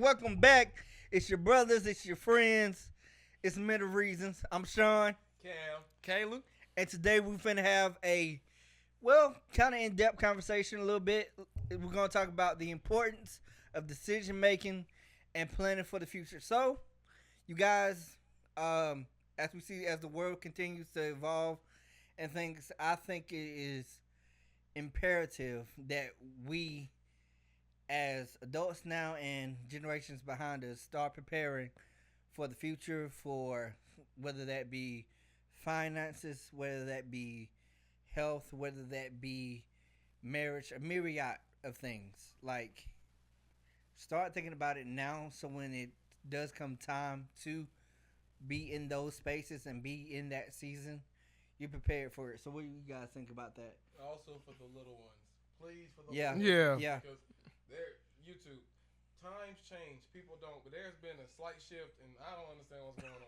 Welcome back. It's your brothers, it's your friends, it's Mental Reasons. I'm Sean, Cam. Kayla. and today we finna have a, kind of in depth conversation a little bit. We're gonna talk about the importance of decision making and planning for the future. So, you guys, as we see, as the world continues to evolve and things, I think it is imperative that we as adults now and generations behind us start preparing for the future, for whether that be finances, whether that be health, whether that be marriage, a myriad of things. Like, start thinking about it now so when it does come time to be in those spaces and be in that season, you're prepared for it. So, what do you guys think about that? Also for the little ones. Please for the Yeah. little Yeah. ones. Yeah. Because they're YouTube. Times change. People don't. But there's been a slight shift, and I don't understand what's going on.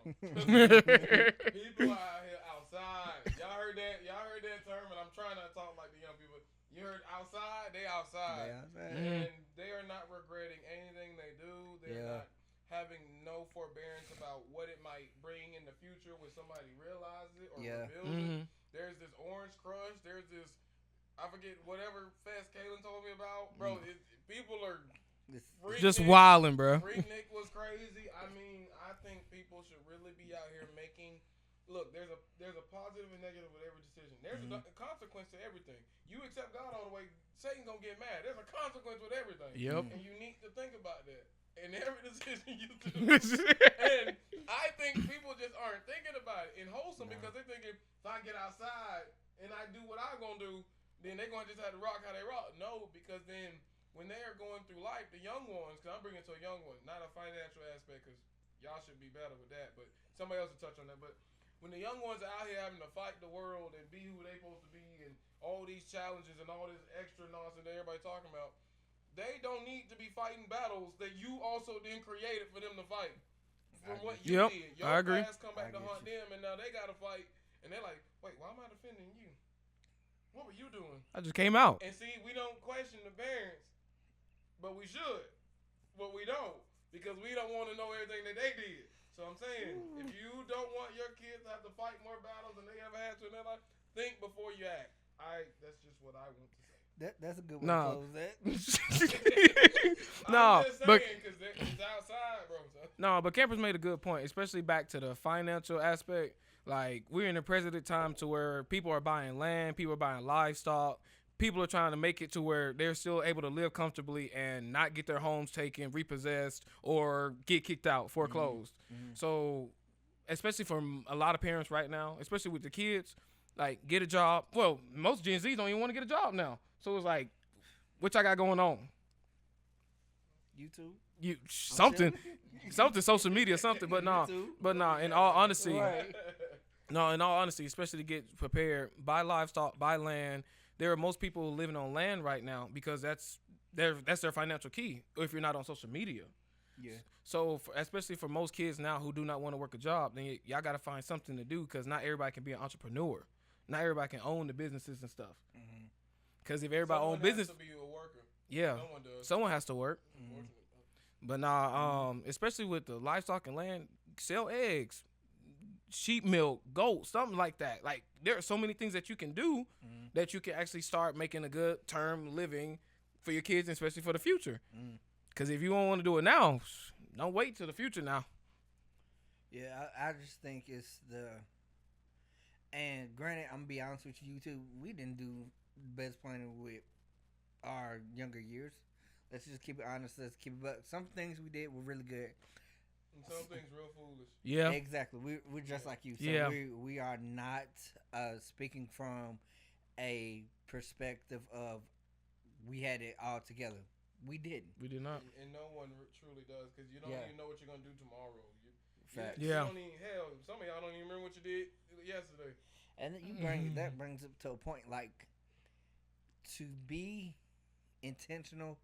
People are out here outside. Y'all heard that? Y'all heard that term? And I'm trying not to talk like the young people. You heard outside? They outside. Yeah. And they are not regretting anything they do. They're Yeah. not having no forbearance about what it might bring in the future when somebody realizes it or Yeah. reveals it. There's this orange crush. There's this, I forget whatever fest Kaylin told me about. Bro, people are Just wilding, bro. Freaknik was crazy. I mean, I think people should really be out here making. Look, there's a positive and negative with every decision. There's a consequence to everything. You accept God all the way, Satan's gonna get mad. There's a consequence with everything. Yep. And you need to think about that. In every decision you do. And I think people just aren't thinking about it in wholesome because they're thinking, if I get outside and I do what I'm gonna do, then they're gonna just have to rock how they rock. No, because then when they are going through life, the young ones, because I'm bringing to a young one, not a financial aspect, because y'all should be better with that, but somebody else will touch on that. But when the young ones are out here having to fight the world and be who they supposed to be and all these challenges and all this extra nonsense that everybody talking about, they don't need to be fighting battles that you also then created for them to fight. From what you did. Your I agree. past come back to haunt them, and now they got to fight. And they're like, wait, why am I defending you? What were you doing? I just came out. And see, we don't question the parents, but we should. But we don't, because we don't want to know everything that they did. So I'm saying, if you don't want your kids to have to fight more battles than they ever had to in their life, think before you act. That's just what I want to say. That's a good way No. to close that. No, I'm just saying, but because it's outside, bro. So. no, but Campers made a good point, especially back to the financial aspect. Like, we're in a present time to where people are buying land, people are buying livestock, people are trying to make it to where they're still able to live comfortably and not get their homes taken, repossessed, or get kicked out, foreclosed. So, especially from a lot of parents right now, especially with the kids, like, get a job. Well, most Gen Zs don't even want to get a job now. So it's like, what y'all got going on? YouTube. Something social media, something. But no, in all honesty, especially to get prepared, buy livestock, buy land. There are most people living on land right now because that's their financial key. If you're not on social media, Yeah. so especially for most kids now who do not want to work a job, then y'all got to find something to do because not everybody can be an entrepreneur. Not everybody can own the businesses and stuff. Because if everybody own business, has to be a worker. yeah, Someone does. someone has to work. But nah, especially with the livestock and land, sell eggs, sheep milk, goat, something like that. Like, there are so many things that you can do that you can actually start making a good term living for your kids, and especially for the future. Because if you don't want to do it now, don't wait till the future now. Yeah, I just think it's and granted, I'm gonna be honest with you too. We didn't do the best planning with our younger years. Let's just keep it honest. Let's keep it. But some things we did were really good. And some things real foolish. Yeah. Exactly. We're just like you. So Yeah. we are not speaking from a perspective of we had it all together. We didn't. We did not. And no one truly does, because you don't even know what you're going to do tomorrow. Facts. Yeah. You don't even, hell, some of y'all don't even remember what you did yesterday. And that brings it to a point, like, to be intentional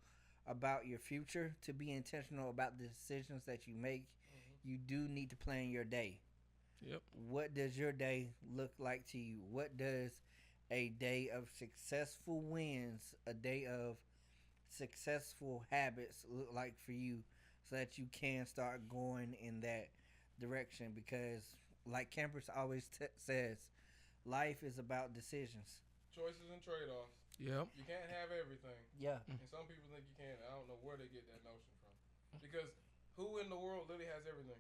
about your future, to be intentional about the decisions that you make, you do need to plan your day. Yep. What does your day look like to you? What does a day of successful wins, a day of successful habits look like for you, so that you can start going in that direction. Because, like Campers always says, life is about decisions. Choices and trade-offs. Yep. You can't have everything. Yeah. And some people think you can. I don't know where they get that notion from. Because who in the world literally has everything?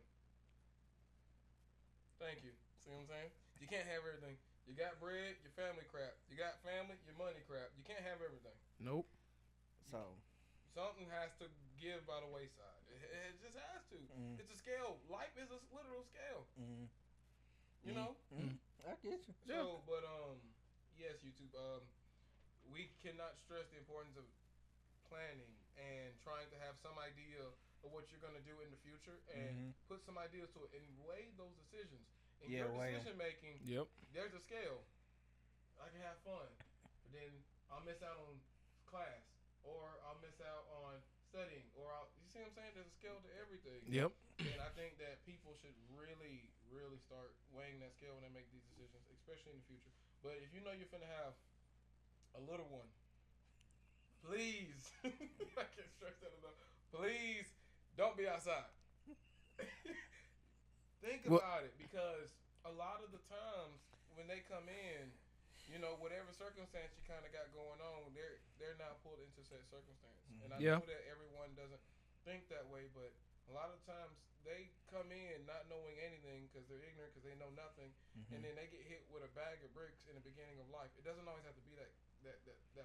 Thank you. See what I'm saying? You can't have everything. You got bread, your family crap. You got family, your money crap. You can't have everything. Nope. So something has to give by the wayside. It just has to. It's a scale. Life is a literal scale. You know? I get you. So, but yes, YouTube. We cannot stress the importance of planning and trying to have some idea of what you're gonna do in the future and put some ideas to it and weigh those decisions. In your decision making, there's a scale. I can have fun, but then I'll miss out on class, or I'll miss out on studying, or you see what I'm saying? There's a scale to everything. Yep. And I think that people should really, really start weighing that scale when they make these decisions, especially in the future. But if you know you're finna have a little one, please, I can't stress that enough. Please don't be outside. Think about it, because a lot of the times when they come in, you know, whatever circumstance you kind of got going on, they're now pulled into said circumstance. And I know that everyone doesn't think that way, but a lot of times they come in not knowing anything because they're ignorant, because they know nothing, and then they get hit with a bag of bricks in the beginning of life. It doesn't always have to be that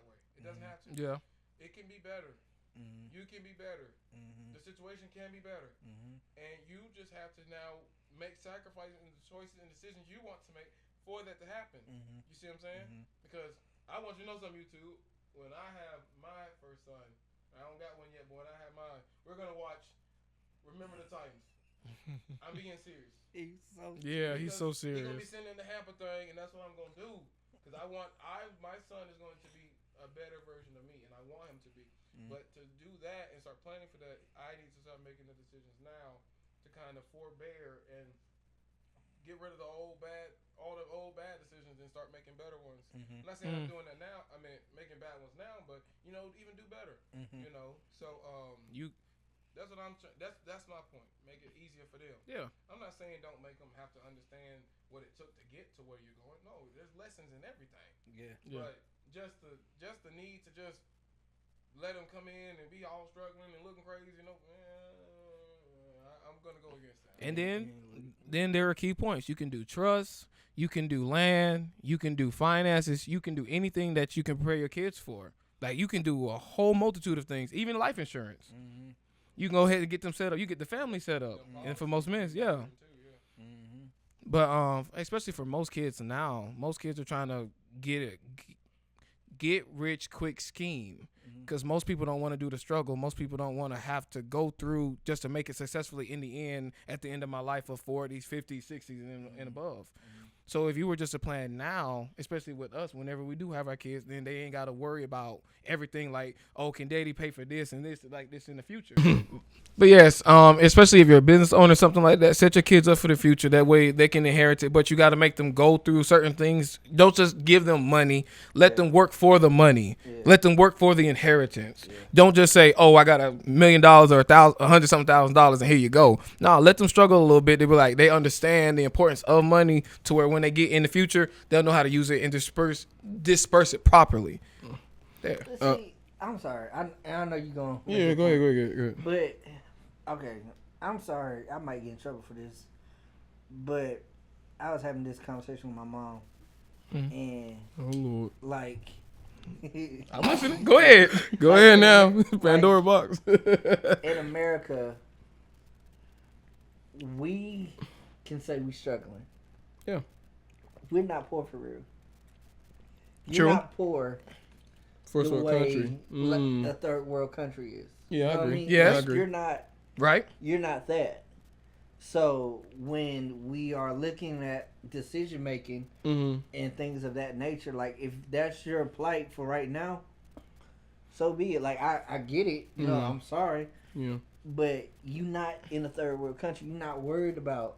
way. It doesn't have to. Yeah. It can be better. You can be better. The situation can be better. And you just have to now make sacrifices and choices and decisions you want to make for that to happen. You see what I'm saying? Because I want you to know something, YouTube. When I have my first son, I don't got one yet, but when I have mine, we're going to watch Remember the Titans. I'm being serious. He's so he's so serious. He's going to be sending the hamper thing, and that's what I'm going to do. Because my son is going to be a better version of me, and I want him to be. But to do that and start planning for that, I need to start making the decisions now to kind of forbear and get rid of all the old bad decisions and start making better ones. I'm not saying I'm doing that now. I mean, making bad ones now, but you know, even do better. You know, so that's what that's my point. Make it easier for them. Yeah. I'm not saying don't make them have to understand what it took to get to where you're going. No, there's lessons in everything. Yeah. But just the need to just let them come in and be all struggling and looking crazy, you know, I'm gonna go against that. And then there are key points. You can do trust, you can do land, you can do finances, you can do anything that you can prepare your kids for. Like you can do a whole multitude of things, even life insurance. You can go ahead and get them set up. You get the family set up, and for most men, But especially for most kids now, most kids are trying to get rich quick scheme. Because most people don't want to do the struggle. Most people don't want to have to go through just to make it successfully in the end, at the end of my life of 40s, 50s, 60s, and above. So if you were just to plan now, especially with us, whenever we do have our kids, then they ain't got to worry about everything like, oh, can daddy pay for this and this, like this in the future. But yes, especially if you're a business owner, something like that, set your kids up for the future. That way they can inherit it, but you got to make them go through certain things. Don't just give them money. Let them work for the money. Let them work for the inheritance. Don't just say, oh, I got $1 million or $100,000 and here you go. No, let them struggle a little bit. They be like, they understand the importance of money to where when they get in the future, they'll know how to use it and disperse it properly. There. See, I'm sorry. I know you're going. Yeah, go ahead. But okay, I'm sorry. I might get in trouble for this, but I was having this conversation with my mom, and oh Lord, like, I'm listening. Go ahead. Go ahead now. Pandora box. In America, we can say we struggling. Yeah. We're not poor for real. You're True. not poor. First the world way country. a third world country is. Yeah, I You know what agree. mean? Yes. Like, I agree. You're not. Right. You're not that. So when we are looking at decision making and things of that nature, like if that's your plight for right now, so be it. Like I get it. You know, I'm sorry. Yeah. But you not in a third world country. You're not worried about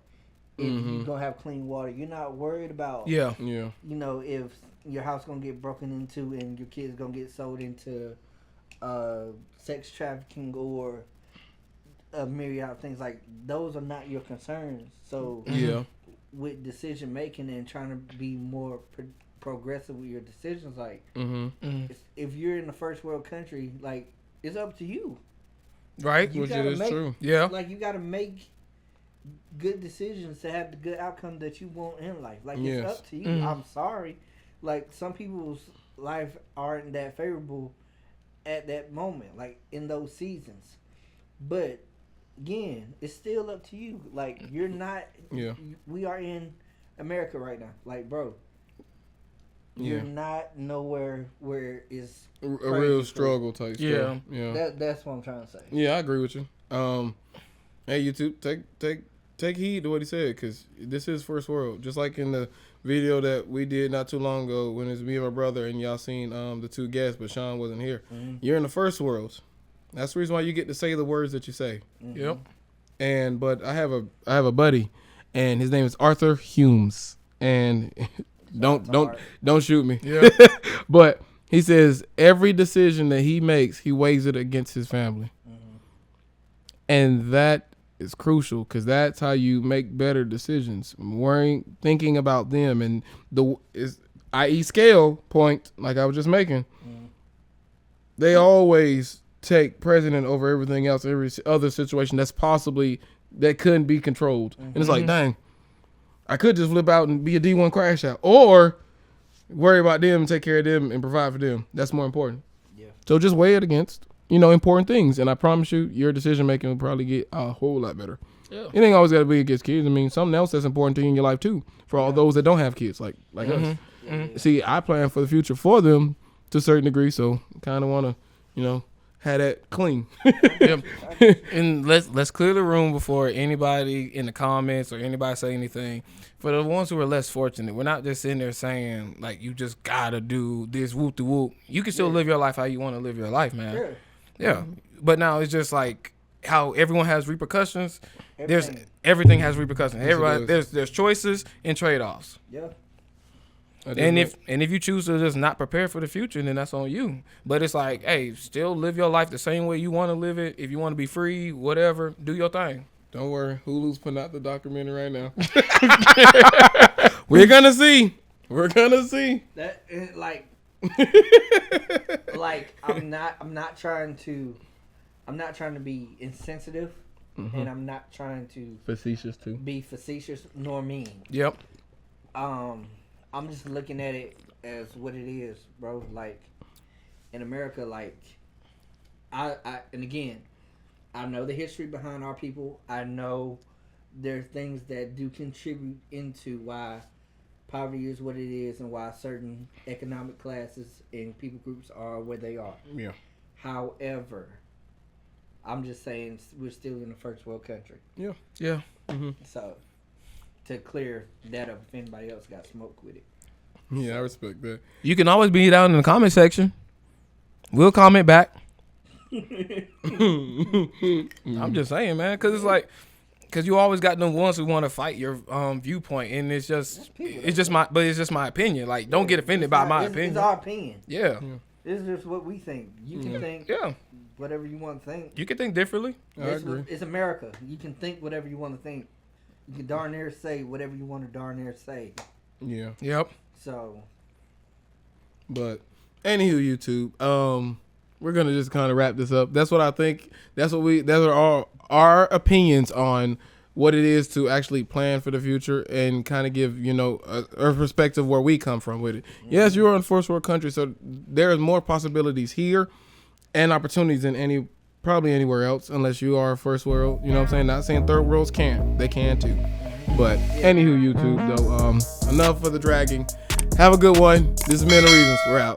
if you're gonna have clean water. You're not worried about Yeah. you know, if your house gonna get broken into and your kids gonna get sold into sex trafficking or a myriad of things. Like those are not your concerns. So Yeah. with decision making and trying to be more progressive with your decisions, like if you're in a first world country, like it's up to you. Right? You Which gotta is make, true. Yeah. Like you gotta make good decisions to have the good outcome that you want in life. Like Yes. it's up to you. I'm sorry. Like some people's life aren't that favorable at that moment, like in those seasons. But again, it's still up to you. Like you're not. Yeah. We are in America right now. Like, bro, you're Yeah. not nowhere where it's A real crazy struggle type Yeah. stuff. Yeah. That's what I'm trying to say. Yeah, I agree with you. Hey, YouTube, take heed to what he said, because this is first world. Just like in the video that we did not too long ago when it's me and my brother and y'all seen the two guests, but Sean wasn't here. You're in the first world. That's the reason why you get to say the words that you say. Yep. But I have a buddy, and his name is Arthur Humes, and don't shoot me. Yeah. But he says every decision that he makes, he weighs it against his family, and that is crucial because that's how you make better decisions. Thinking about them, and i.e. scale point, like I was just making. They always take precedent over everything else, every other situation that couldn't be controlled. And it's like, dang, I could just flip out and be a D1 crash out, or worry about them and take care of them and provide for them. That's more important. Yeah. So just weigh it against, important things. And I promise you, your decision making will probably get a whole lot better. Yeah. It ain't always got to be against kids. I mean, something else that's important to you in your life too, for all those that don't have kids, like us. See, I plan for the future for them to a certain degree, so kind of want to, have that clean. Yep. And let's clear the room before anybody in the comments or anybody say anything. For the ones who are less fortunate, we're not just sitting there saying like you just gotta do this whoop de whoop. You can still live your life how you want to live your life, man. Sure. Yeah. But now it's just like how everyone has repercussions. Everything. Everything has repercussions. Yes, it Everybody does. there's choices and trade offs. Yeah. And if you choose to just not prepare for the future, then that's on you. But it's like, hey, still live your life the same way you want to live it. If you want to be free, whatever, do your thing. Don't worry, Hulu's putting out the documentary right now. We're gonna see. That like I'm not trying to be insensitive, and I'm not trying to Facetious too. be facetious nor mean. Yep. I'm just looking at it as what it is, bro. Like in America, like I and again, I know the history behind our people. I know there's things that do contribute into why poverty is what it is and why certain economic classes and people groups are where they are. Yeah. However, I'm just saying we're still in a first world country. Yeah. So to clear that up if anybody else got smoked with it. Yeah, I respect that. You can always be down in the comment section. We'll comment back. I'm just saying, man, because it's like, because you always got them ones who want to fight your viewpoint, and it's just my opinion. Like, don't get offended by my opinion. It's our opinion. Yeah. It's just what we think. You can think Yeah. whatever you want to think. You can think differently. I agree. It's America. You can think whatever you want to think. You can darn near say whatever you want to darn near say. Yeah. Yep. So, But anywho, YouTube, we're gonna just kind of wrap this up. That's what I think. That's our opinions on what it is to actually plan for the future and kind of give a perspective where we come from with it. Yes, you're in a first world country, so there's more possibilities here and opportunities than probably anywhere else, unless you are first world. You know what I'm saying? Not saying third worlds can't. They can too. But anywho, YouTube, though, enough for the dragging. Have a good one. This is Men of Reasons. We're out.